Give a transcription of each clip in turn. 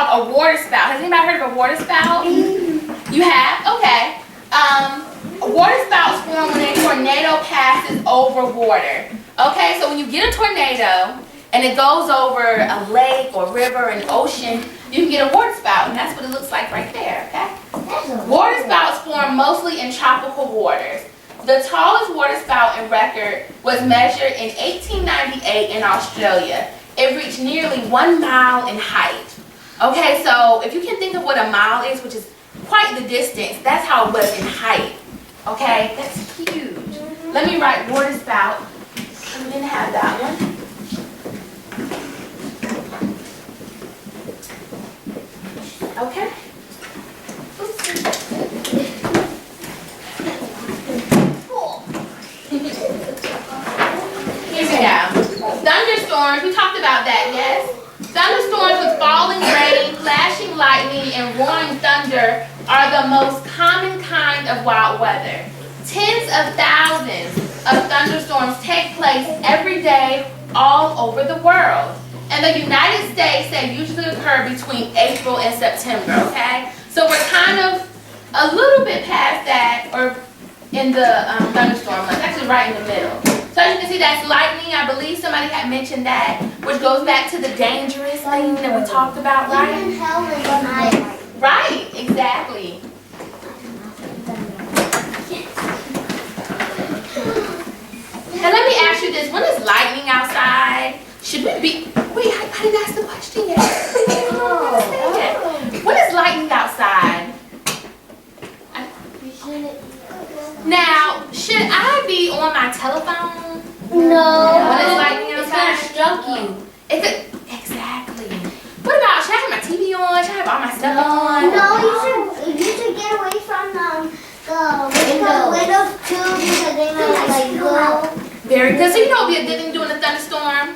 called a water spout. Has anybody heard of a water spout? You have? Okay. Water spouts form when a tornado passes over water. Okay, so when you get a tornado and it goes over a lake or river and ocean, you can get a water spout, and that's what it looks like right there, okay? Water spouts form mostly in tropical waters. The tallest water spout in record was measured in 1898 in Australia. It reached nearly 1 mile in height. Okay, so if you can think of what a mile is, which is quite the distance, that's how it was in height. Okay, that's huge. Let me write water spout. I didn't have that one. Okay. Here we go. Thunderstorms, we talked about that, yes? Thunderstorms with falling rain, flashing lightning, and roaring thunder are the most common kind of wild weather. Tens of thousands of thunderstorms take place every day all over the world. In the United States, they usually occur between April and September, okay? So we're kind of a little bit past that, or in the thunderstorm month, actually right in the middle. So as you can see, that's lightning. I believe somebody had mentioned that, which goes back to the dangerous thing that we talked about, right? Even hell is night. Right, exactly. Now let me ask you this, when is lightning outside? Should we be, wait, I didn't ask the question yet. When is lightning outside? Now, should I be on my telephone? No. When it's lightning It's outside? gonna struck you. Exactly. What about, should I have my TV on? Should I have all my stuff on? No, you should get away from the windows too, because they might like go. Very good. So you know it would be a good thing during a thunderstorm?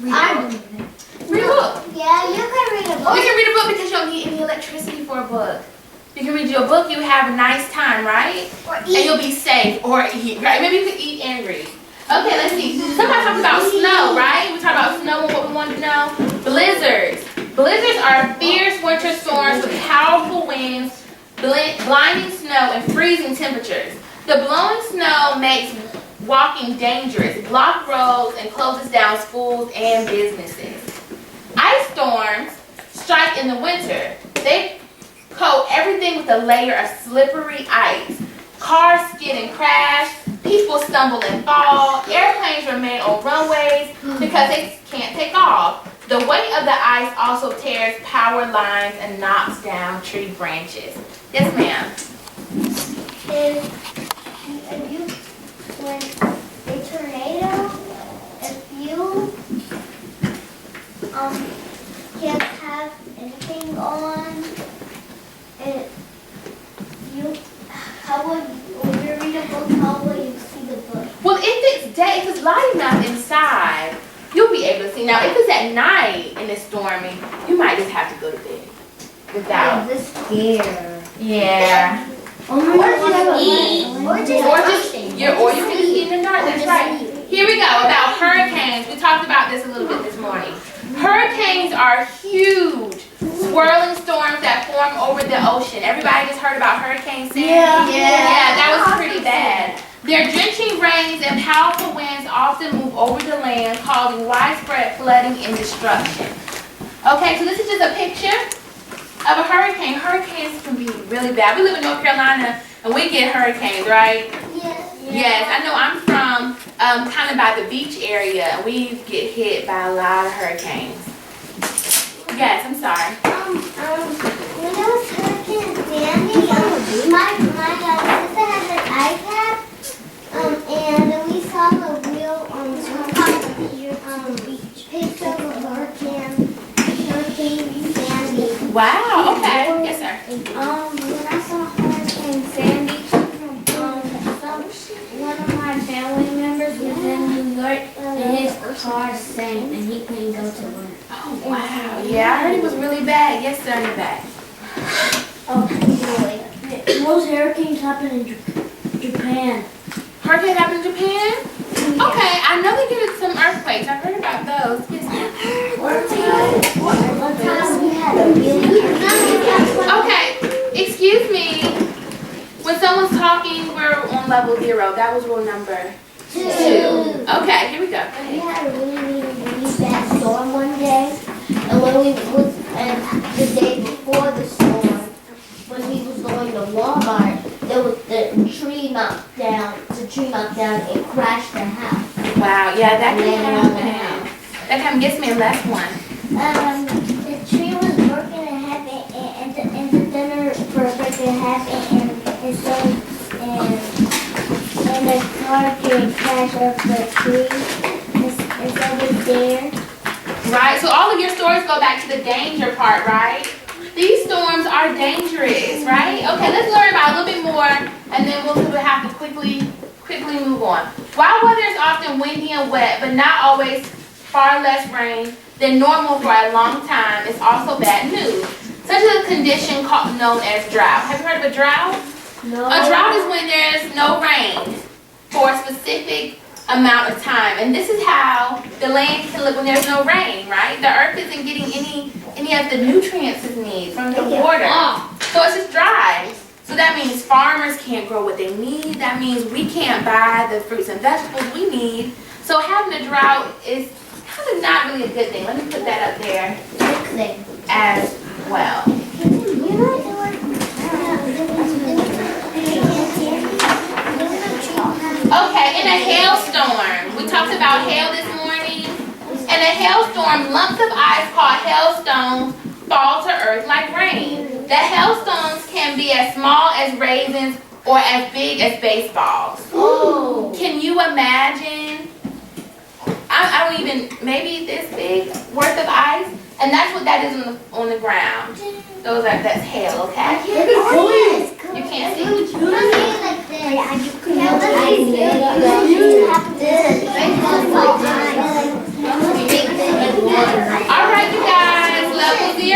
Read a book. Yeah, you can read a book. You can read a book because you don't need any electricity for a book. You can read your book, you have a nice time, right? Or And you'll be safe, or eat, right? Maybe you can eat and read. Okay, let's see. Somebody talked about snow, right? We talked about snow and what we wanted to know. Blizzards. Blizzards are fierce winter storms with powerful winds, blinding snow, and freezing temperatures. The blowing snow makes walking dangerous, block roads, and closes down schools and businesses. Ice storms strike in the winter. They coat everything with a layer of slippery ice. Cars skid and crash, people stumble and fall, airplanes remain on runways because they can't take off. The weight of the ice also tears power lines and knocks down tree branches. Yes, ma'am. When a tornado, if you can't have anything on, when you read a book, how will you see the book? Well, if it's day, if it's light enough inside, you'll be able to see. Now, if it's at night and it's storming, you might just have to go to bed without. This scare. Yeah. Or You can eat in the dark. That's right. Here we go about hurricanes. We talked about this a little bit this morning. Hurricanes are huge, swirling storms that form over the ocean. Everybody just heard about Hurricane Sandy? Yeah, that was pretty bad. Their drenching rains and powerful winds often move over the land, causing widespread flooding and destruction. Okay, so this is just a picture of a hurricane. Hurricanes can be really bad. We live in North Carolina and we get hurricanes, right? Yes, I know. I'm from kind of by the beach area, and we get hit by a lot of hurricanes. Yes, I'm sorry. When it was Hurricane Sandy, my sister had an iPad, and we saw the real picture of Hurricane Sandy. Wow. Okay. Yes, sir. When I saw Hurricane Sandy, one of my family members was in New York, and his car sank, and he couldn't go to work. Oh, wow. Yeah, I heard it was really bad. Yes, sir, in the back. Most hurricanes happen in Japan. Hurricane happened in Japan? Okay, I know they get some earthquakes. I heard about those. Yes, One time we had Okay, excuse me. When someone's talking, we're on level 0. That was rule number 2. Okay, here we go. We had a really bad storm one day, and when we was the day before the storm, when we was going to Walmart, there was the tree knocked down and crashed the house. Wow, yeah, that can happen. That kind of gets me a last one. The tree was broken in half, and the dinner for broken in half, and the car can crash off the tree, and so was there. Right, so all of your stories go back to the danger part, right? These storms are dangerous, right? Okay, let's learn about a little bit more, and then we'll have to quickly move on. Wild weather is often windy and wet, but not always. Far less rain than normal for a long time is also bad news. Such a condition known as drought. Have you heard of a drought? No. A drought is when there's no rain for a specific amount of time. And this is how the land can look when there's no rain, right? The earth isn't getting any of the nutrients it needs from the water. So it's just dry. So that means farmers can't grow what they need. That means we can't buy the fruits and vegetables we need. So having a drought is kind of not really a good thing. Let me put that up there as well. Okay, in a hailstorm, we talked about hail this morning. In a hailstorm, lumps of ice called hailstones fall to earth like rain. The hailstones can be as small as raisins or as big as baseballs. Oh. Can you imagine? I don't even, maybe this big worth of ice, and that's what that is on the ground. That's hail, okay? You can't see? All right, you guys, level 0.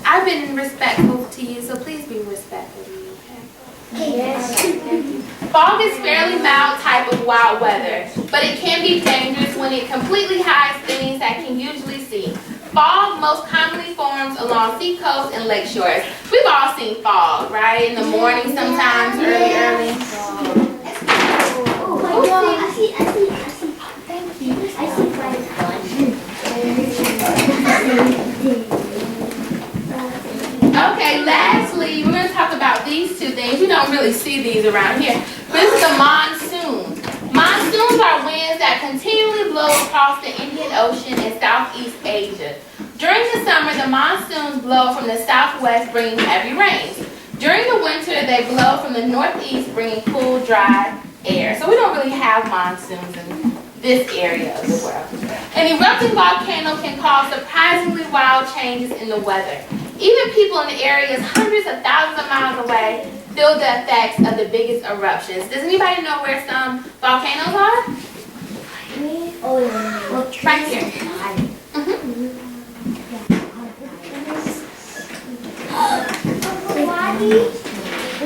I've been respectful to you, so please be respectful to me, okay? Fog is fairly mild type of wild weather, but it can be dangerous when it completely hides things that can usually see. Fog most commonly forms along seacoasts and lake shores. We've all seen fog, right? In the morning sometimes, early. Oh my God, I see. Thank you. I see Okay, lastly, we're going to talk about these two things. You don't really see these around here. But this is a monsoon. Monsoons are winds that continually blow across the Indian Ocean and Southeast Asia. During the summer, the monsoons blow from the southwest, bringing heavy rains. During the winter, they blow from the northeast, bringing cool, dry air. So we don't really have monsoons in this area of the world. An erupting volcano can cause surprisingly wild changes in the weather. Even people in areas hundreds of thousands of miles away feel the effects of the biggest eruptions. Does anybody know where some volcanoes are? Right here.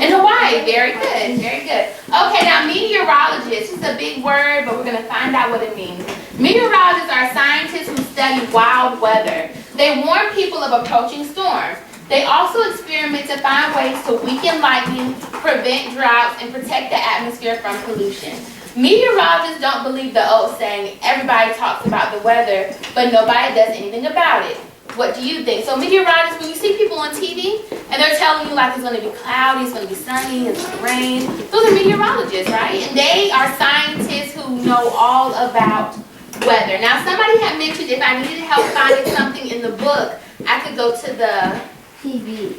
In Hawaii, very good, very good. Okay, now meteorologists, it's a big word, but we're going to find out what it means. Meteorologists are scientists who study wild weather. They warn people of approaching storms. They also experiment to find ways to weaken lightning, prevent droughts, and protect the atmosphere from pollution. Meteorologists don't believe the old saying, everybody talks about the weather, but nobody does anything about it. What do you think? So meteorologists, when you see people on TV, and they're telling you like it's going to be cloudy, it's going to be sunny, it's going to rain, those are meteorologists, right? And they are scientists who know all about weather. Now, somebody had mentioned if I needed help finding something in the book, I could go to the TV.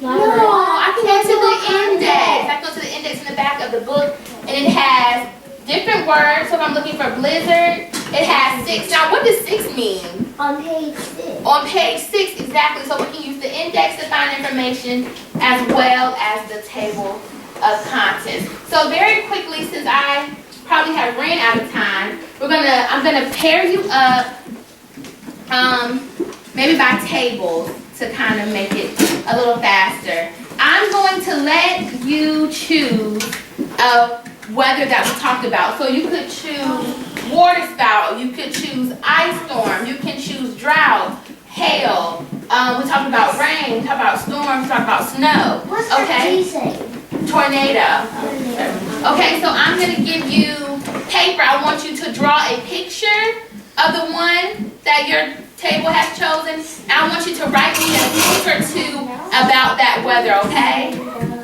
No, I can go to the index. I can go to the index in the back of the book, and it has different words. So if I'm looking for blizzard, it has 6. Now, what does 6 mean? On page 6. On page 6, exactly. So we can use the index to find information as well as the table of contents. So very quickly, since I probably have ran out of time, I'm gonna pair you up maybe by tables to kind of make it a little faster. I'm going to let you choose a weather that we talked about. So you could choose water spout, you could choose ice storm, you can choose drought, hail. We talked about rain, we talked about storms, we talked about snow. What's that Okay, T say? tornado. Okay, so I'm gonna give you paper. I want you to draw a picture of the one that your table has chosen, and I want you to write me a sentence or two about that weather, okay?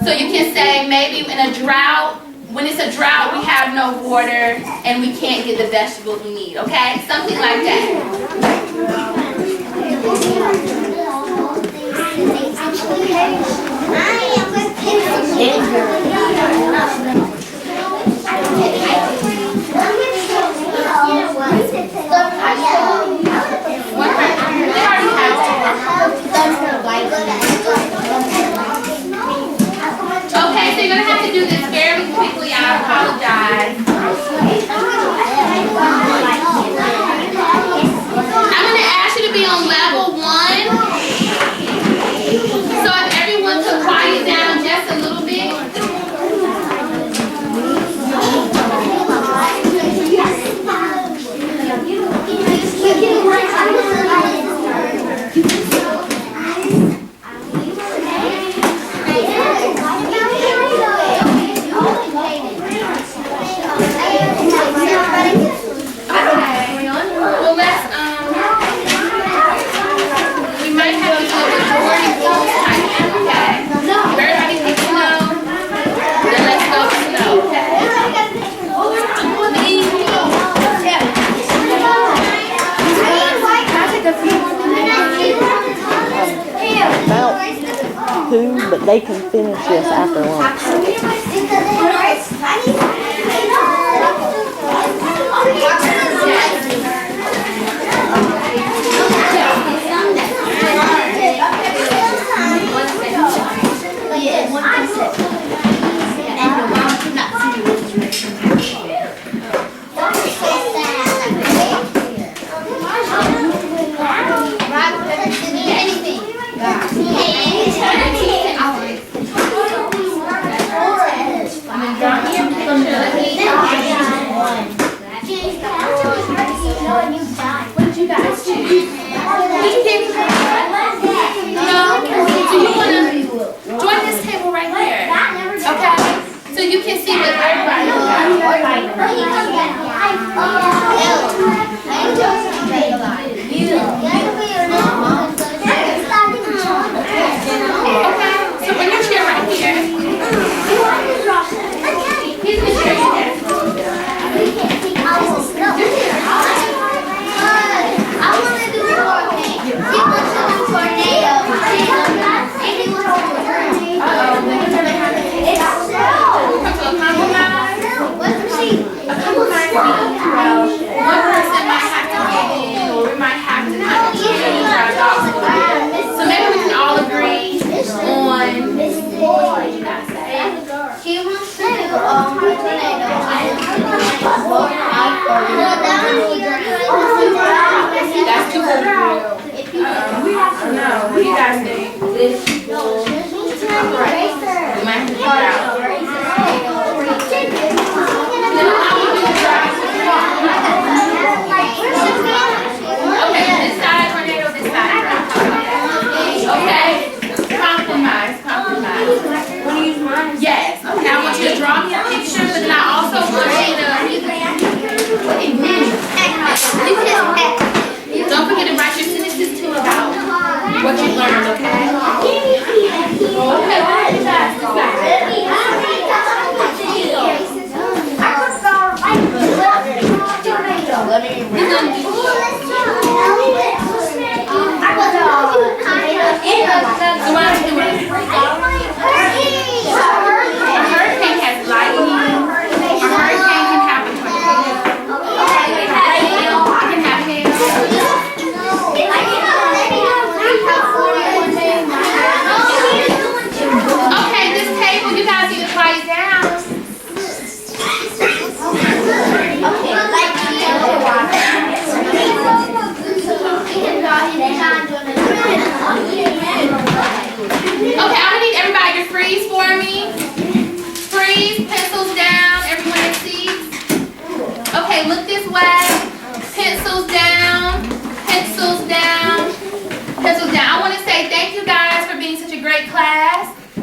So you can say maybe in a drought, when it's a drought, we have no water and we can't get the vegetables we need, okay? Something like that. Okay, so you're gonna have to do this fairly quickly. I apologize. I'm gonna ask you to be on level 1. So if everyone could quiet down just a little bit. Well, let's, we might have to do a majority rules type, okay? Everybody thinks no, then let's go to no, okay? About who, but they can finish this after lunch. What did you guys choose? No? So you want to join this table right here, okay? So you can see what everybody Okay, so bring your chair right here. He's in the chair you have. One person might have to get in, or we might have to kind of change our thoughts a little bit. So maybe we can all agree on what you guys say. She wants to do That's too good. No, what do you guys think? We might have to figure out. Okay, this side tornado, this side drought. Okay? Compromise. Yes. Okay, I want you to draw me a picture, but then I also want you to don't forget to write your sentences too about what you learned, okay? Okay, what did you guys decide?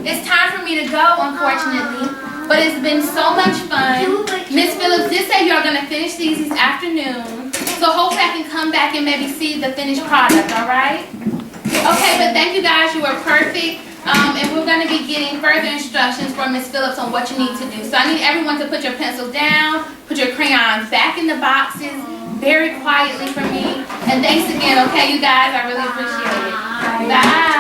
it's time for me to go, unfortunately. But it's been so much fun. Miss Phillips did say y'all gonna finish these this afternoon. So hopefully I can come back and maybe see the finished product, all right? Okay, but thank you guys, you were perfect. And we're gonna be getting further instructions from Miss Phillips on what you need to do. So I need everyone to put your pencils down, put your crayons back in the boxes, very quietly for me. And thanks again, okay, you guys, I really appreciate it. Bye.